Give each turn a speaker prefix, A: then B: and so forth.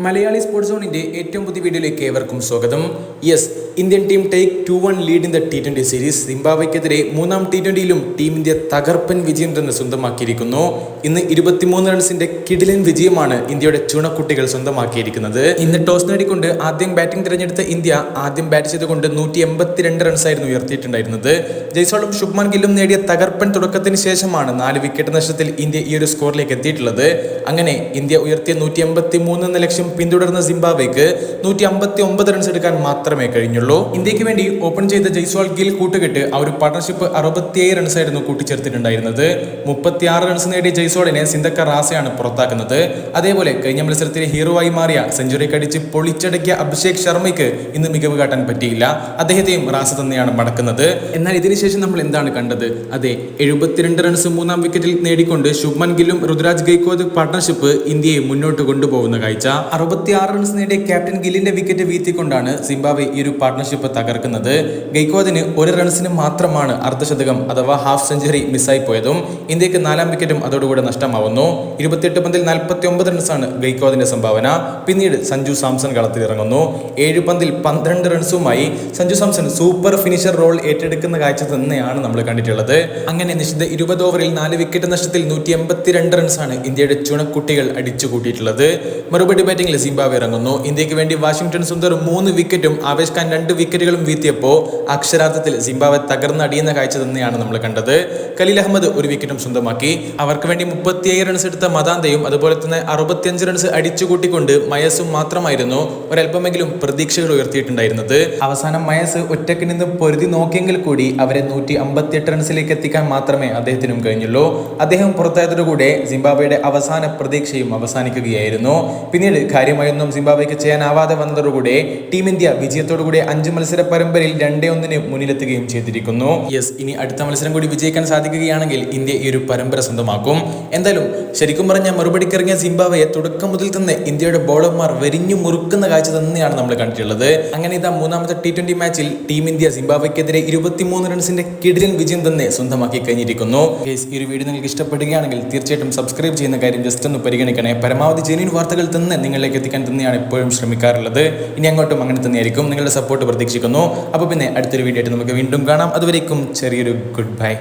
A: Malayali sports സോണിന്റെ ഏറ്റവും പുതിയ വീഡിയോയിലേക്ക് ഏവർക്കും സ്വാഗതം. Yes, Indian team take 2-1 lead in the T20 series. സിംബാബ്വെക്കെതിരെ മൂന്നാം T20യിലും ടീം ഇന്ത്യ തകർപ്പൻ വിജയം തന്നെ സ്വന്തമാക്കിയിരിക്കുന്നു. ഇന്ന് 23 റൺസിന്റെ കിടിലൻ വിജയമാണ് ഇന്ത്യയുടെ ചുണക്കുട്ടികൾ സ്വന്തമാക്കിയിരിക്കുന്നത്. ഇന്ന് ടോസ് നേടിക്കൊണ്ട് ആദ്യം ബാറ്റിംഗ് തിരഞ്ഞെടുത്ത ഇന്ത്യ ആദ്യം ബാറ്റ് ചെയ്തുകൊണ്ട് 182 റൺസായിരുന്നു ഉയർത്തിയിട്ടുണ്ടായിരുന്നത്. ജയ്സ്വാളും ശുഭ്മാൻ ഗില്ലും നേടിയ തകർപ്പൻ തുടക്കത്തിന് ശേഷമാണ് 4 വിക്കറ്റ് നഷ്ടത്തിൽ ഇന്ത്യ ഈ ഒരു സ്കോറിലേക്ക് എത്തിയിട്ടുള്ളത്. അങ്ങനെ ഇന്ത്യ ഉയർത്തിയ 183 എന്ന ലക്ഷ്യം പിന്തുടർന്ന സിംബാബ്വെക്ക് 159 റൺസ് എടുക്കാൻ മാത്രമേ കഴിഞ്ഞുള്ളൂ. ഇന്ത്യക്ക് വേണ്ടി ഓപ്പൺ ചെയ്ത ജയ്സ്വാൾ ഗിൽ കൂട്ടുകെട്ട് ആ ഒരു പാർട്ണർഷിപ്പ് 67 റൺസായിരുന്നു കൂട്ടിച്ചേർത്തിട്ടുണ്ടായിരുന്നത്. 36 റൺസ് നേടിയ ജയ്സ്വാളിനെ സിന്ധക്ക റാസയാണ് പുറത്താക്കുന്നത്. അതേപോലെ കഴിഞ്ഞ മത്സരത്തിലെ ഹീറോയായി മാറിയ സെഞ്ചുറി കടിച്ച് പൊളിച്ചടക്കിയ അഭിഷേക് ശർമ്മയ്ക്ക് ഇന്ന് മികവ് കാട്ടാൻ പറ്റിയില്ല. അദ്ദേഹത്തെയും റാസ തന്നെയാണ് മടക്കുന്നത്. എന്നാൽ ഇതിനുശേഷം നമ്മൾ എന്താണ് കണ്ടത്? അതെ, 72 റൺസ് മൂന്നാം വിക്കറ്റിൽ നേടിക്കൊണ്ട് ശുഭ്മാൻ ഗില്ലും ഋതുരാജ് ഗെയ്ക്വാദ് പാർട്ണർഷിപ്പ് ഇന്ത്യയെ മുന്നോട്ട് കൊണ്ടുപോകുന്ന കാഴ്ച. 66 റൺസ് നേടിയ ക്യാപ്റ്റൻ ഗില്ലിന്റെ വിക്കറ്റ് വീഴ്ത്തിക്കൊണ്ടാണ് സിംബാബ്വെ ഈ ഒരു പാർട്ണർഷിപ്പ് തകർക്കുന്നത്. ഗെയ്ക്വാദിന് 1 റൺസിന് മാത്രമാണ് അർദ്ധശതകം അഥവാ ഹാഫ് സെഞ്ചുറി മിസ്സായി പോയതും ഇന്ത്യക്ക് 4ാം വിക്കറ്റും അതോടുകൂടെ നഷ്ടമാവുന്നു. 28 പന്തിൽ 49 റൺസാണ് ഗെയ്ക്വാദിന്റെ സംഭാവന. പിന്നീട് സഞ്ജു സാംസൺ കളത്തിലിറങ്ങുന്നു. 7 പന്തിൽ 12 റൺസുമായി Sanju Samson super finisher role ഏറ്റെടുക്കുന്ന കാഴ്ച തന്നെയാണ് നമ്മൾ കണ്ടിട്ടുള്ളത്. അങ്ങനെ നിശ്ചിത 20 ഓവറിൽ 4 വിക്കറ്റ് നഷ്ടത്തിൽ 182 റൺസാണ് ഇന്ത്യയുടെ ചുണക്കുട്ടികൾ അടിച്ചു കൂട്ടിയിട്ടുള്ളത്. മറുപടി ബാറ്റിംഗിൽ സിംബാബ്വെ ഇറങ്ങുന്നു. ഇന്ത്യക്ക് വേണ്ടി വാഷിംഗ്ടൺ സുന്ദർ 3 വിക്കറ്റും ആവേശ് ഖാൻ 2 വിക്കറ്റുകളും വീഴ്ത്തിയപ്പോൾ അക്ഷരാർത്ഥത്തിൽ സിംബാബ്വെ തകർന്നടിയുന്ന കാഴ്ച തന്നെയാണ് നമ്മൾ കണ്ടത്. ഖലീൽ അഹമ്മദ് 1 വിക്കറ്റും സ്വന്തമാക്കി. അവർക്ക് വേണ്ടി 37 റൺസ് എടുത്ത മതാന്തയും അതുപോലെ തന്നെ 65 റൺസ് അടിച്ചുകൂട്ടിക്കൊണ്ട് മയസും മാത്രമായിരുന്നു ഒരല്പമെങ്കിലും പ്രതീക്ഷകൾ ഉയർത്തിയിട്ടുണ്ടായിരുന്നത്. അവസാനം മയസ് ഒറ്റയ്ക്ക് നിന്ന് പൊരുതി നോക്കിയെങ്കിൽ കൂടി അവരെ 158 റൺസിലേക്ക് എത്തിക്കാൻ മാത്രമേ അദ്ദേഹത്തിനും കഴിഞ്ഞുള്ളൂ. അദ്ദേഹം പുറത്തായതോടുകൂടെ സിംബാബ്വെയുടെ അവസാന പ്രതീക്ഷയും അവസാനിക്കുകയായിരുന്നു. പിന്നീട് കാര്യമായൊന്നും സിംബാബ്വെക്ക് ചെയ്യാനാവാതെ വന്നതോടുകൂടെ ടീം ഇന്ത്യ വിജയത്തോടുകൂടി 5 മത്സര പരമ്പരയിൽ 2-1 മുന്നിലെത്തുകയും ചെയ്തിരിക്കുന്നു. യെസ്, ഇനി അടുത്ത മത്സരം കൂടി വിജയിക്കാൻ സാധിക്കുകയാണെങ്കിൽ ഇന്ത്യ ഈ ഒരു പരമ്പര സ്വന്തമാക്കും. എന്തായാലും ശരിക്കും പറഞ്ഞാൽ മറുപടിക്കിറങ്ങിയ സിംബാബ്വെയെ തുടക്കം മുതൽ തന്നെ ഇന്ത്യയുടെ ബോളർമാർ വെരിഞ്ഞു മുറുക്കുന്ന കാഴ്ച തന്നെയാണ് നമ്മൾ കണ്ടിട്ടുള്ളത്. അങ്ങനെ ഇതാ മൂന്നാമത്തെ T20 മാച്ചിൽ ടീം ഇന്ത്യ സിംബാബ്വെക്കെതിരെ 23 റൺസിന്റെ കിടിലൻ വിജയം തന്നെ സ്വന്തമാക്കി കഴിഞ്ഞിരിക്കുന്നു. ഈ ഒരു വീഡിയോ നിങ്ങൾക്ക് ഇഷ്ടപ്പെടുകയാണെങ്കിൽ തീർച്ചയായിട്ടും സബ്സ്ക്രൈബ് ചെയ്യുന്ന കാര്യം ജസ്റ്റ് ഒന്ന് പരിഗണിക്കണേ. പരമാവധി ജെന്യൂൻ വാർത്തകൾ തന്നെ നിങ്ങളിലേക്ക് എത്തിക്കാൻ തന്നെയാണ് എപ്പോഴും ശ്രമിക്കാറുള്ളത്. ഇനി അങ്ങോട്ടും അങ്ങനെ തന്നെയായിരിക്കും. നിങ്ങളുടെ സപ്പോർട്ട് പ്രതീക്ഷിക്കുന്നു. അപ്പോൾ പിന്നെ അടുത്തൊരു വീഡിയോ ആയിട്ട് നമുക്ക് വീണ്ടും കാണാം. അതുവരേക്കും ചെറിയൊരു ഗുഡ് ബൈ.